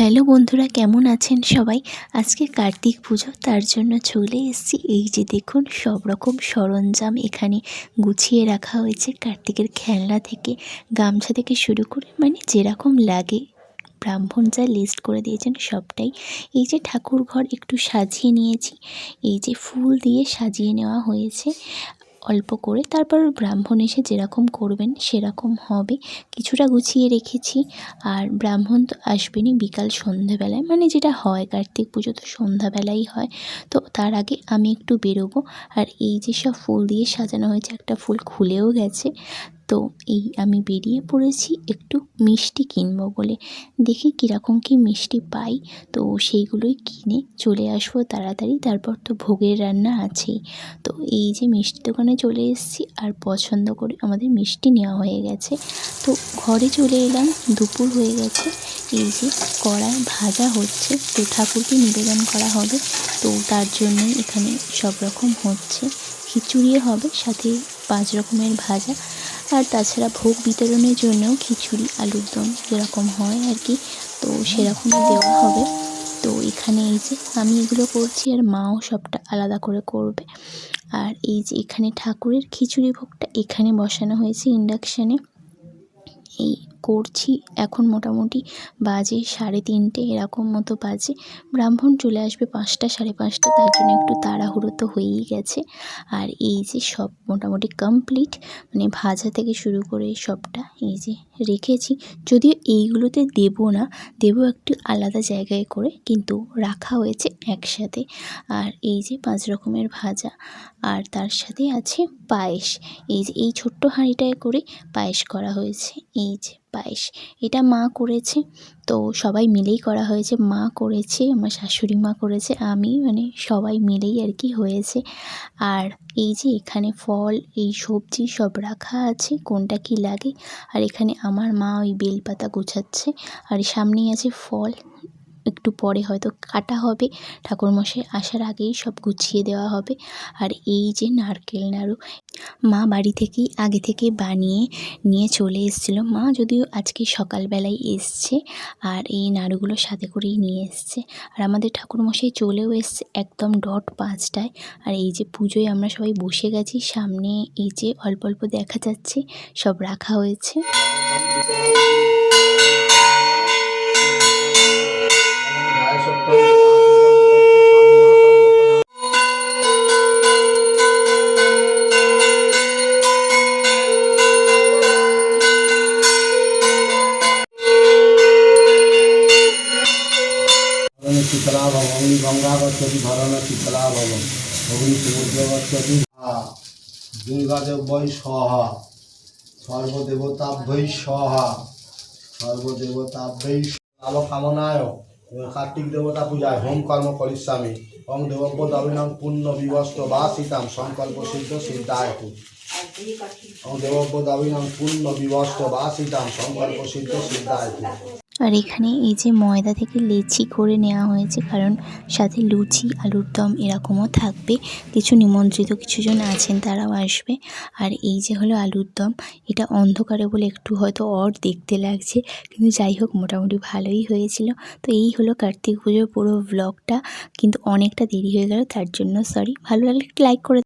Hello বন্ধুরা, কেমন আছেন সবাই? আজকে কার্তিক পুজো, তার জন্য চলে এসেছি। এই যে দেখুন, সব রকম সরঞ্জাম এখানে গুছিয়ে রাখা হয়েছে। কার্তিকের খেলনা থেকে গামছা থেকে শুরু করে মানে যেরকম লাগে ব্রাহ্মণ যা লিস্ট করে দিয়েছেন সবটাই। এই যে ঠাকুর ঘর একটু সাজিয়ে নিয়েছি, এই যে ফুল দিয়ে সাজিয়ে নেওয়া হয়েছে অল্প করে। তারপর ব্রাহ্মণ এসে যেরকম করবেন সেরকম হবে। কিছুটা গুছিয়ে রেখেছি। আর ব্রাহ্মণ তো আসবেনই বিকাল সন্ধ্যাবেলায়, মানে যেটা হয় কার্তিক পুজো তো সন্ধ্যাবেলাই হয়। তো তার আগে আমি একটু বেরোবো। আর এই যে সব ফুল দিয়ে সাজানো হয়েছে, একটা ফুল খুলেও গেছে। তো এই আমি বেরিয়ে পড়েছি একটু মিষ্টি কিনবো বলে। দেখি কীরকম কী মিষ্টি পাই, তো সেইগুলোই কিনে চলে আসবো তাড়াতাড়ি। তারপর তো ভোগের রান্না আছেই। তো এই যে মিষ্টি দোকানে চলে এসেছি, আর পছন্দ করে আমাদের মিষ্টি নেওয়া হয়ে গেছে। তো ঘরে চলে এলাম, দুপুর হয়ে গেছে। এই যে কড়ায় ভাজা হচ্ছে, তো ঠাকুরকে নিবেদন করা হবে, তো তার জন্যই এখানে সব রকম হচ্ছে। খিচুড়িও হবে, সাথে 5 রকমের ভাজা। আর তাছাড়া ভোগ বিতরণের জন্যও খিচুড়ি, আলুর দম যেরকম হয় আর কি, তো সেরকমই দেওয়া হবে। তো এখানে এই যে আমি এগুলো করছি, আর মাও সবটা আলাদা করে করবে। আর এই যে এখানে ঠাকুরের খিচুড়ি ভোগটা এখানে বসানো হয়েছে ইন্ডাকশানে। এই করছি এখন, মোটামুটি বাজে 3:30 এরকম মতো বাজে। ব্রাহ্মণ চলে আসবে 5টা 5:30, তার জন্য একটু তাড়াহুড়ো তো হয়েই গেছে। আর এই যে সব মোটামুটি কমপ্লিট, মানে ভাজা থেকে শুরু করে সবটা এই যে রেখেছি। যদিও এইগুলোতে দেবো না, দেবো একটু আলাদা জায়গায় করে, কিন্তু রাখা হয়েছে একসাথে। আর এই যে 5 রকমের ভাজা, আর তার সাথে আছে পায়েস। এই যে এই ছোট্ট হাঁড়িটায় করে পায়েস করা হয়েছে। এই যে পায়েস, এটা মা করেছে, তো সবাই মিলেই করা হয়েছে। মা করেছে, আমার শাশুড়ি মা করেছে, আমি, মানে সবাই মিলেই আর কি হয়েছে। আর এই যে এখানে ফল, এই সবজি সব রাখা আছে, কোনটা কি লাগে। আর এখানে আমার মা ওই বেলপাতা গোছাচ্ছে। আর সামনেই আছে ফল, একটু পরে হয়তো কাটা হবে, ঠাকুরমশাই আসার আগেই সব গুছিয়ে দেওয়া হবে। আর এই যে নারকেল নাড়ু, মা বাড়ি থেকেই আগে থেকে বানিয়ে নিয়ে চলে এসেছিলো। মা যদিও আজকে সকালবেলায় এসছে, আর এই নাড়ুগুলো সাথে করেই নিয়ে এসছে। আর আমাদের ঠাকুরমশাই চলেও এসছে একদম ডট 5টায়। আর এই যে পুজোয় আমরা সবাই বসে গেছি, সামনে এই যে অল্প অল্প দেখা যাচ্ছে সব রাখা হয়েছে। शीतला भव अग्नि गंगा गच्छति धरण शीतला भव अग्नि समुद्र गच्छति। दुर्गादेव वै स्वाहा सर्वदेवताभ्यै स्वाहा सर्वदेवताभ्यै लाभ कामनाय कार्तिक देवता पूजाय होम कर्म करिष्यामि ओं देवव्य दाविनां पुण्य विवस्त्र वासितां संकल्प सिद्ध सिद्धायतु ओं देवव्य दाविनां पुण्य विवस्त्र वासितां संकल्प सिद्ध सिद्धायतु। আর এখানে এই যে ময়দা থেকে লেচি করে নেওয়া হয়েছে, কারণ সাথে লুচি, আলুর দম এরকমও থাকবে। কিছু নিমন্ত্রিত কিছুজন আছেন, তারাও আসবে। আর এই যে হলো আলুর দম, এটা অন্ধকারে বলে একটু হয়তো দেখতে লাগছে, কিন্তু যাই হোক মোটামুটি ভালোই হয়েছিল। তো এই হলো কার্তিক পুজোর পুরো ব্লগটা, কিন্তু অনেকটা দেরি হয়ে গেল, তার জন্য সরি। ভালো লাগলে একটু লাইক করে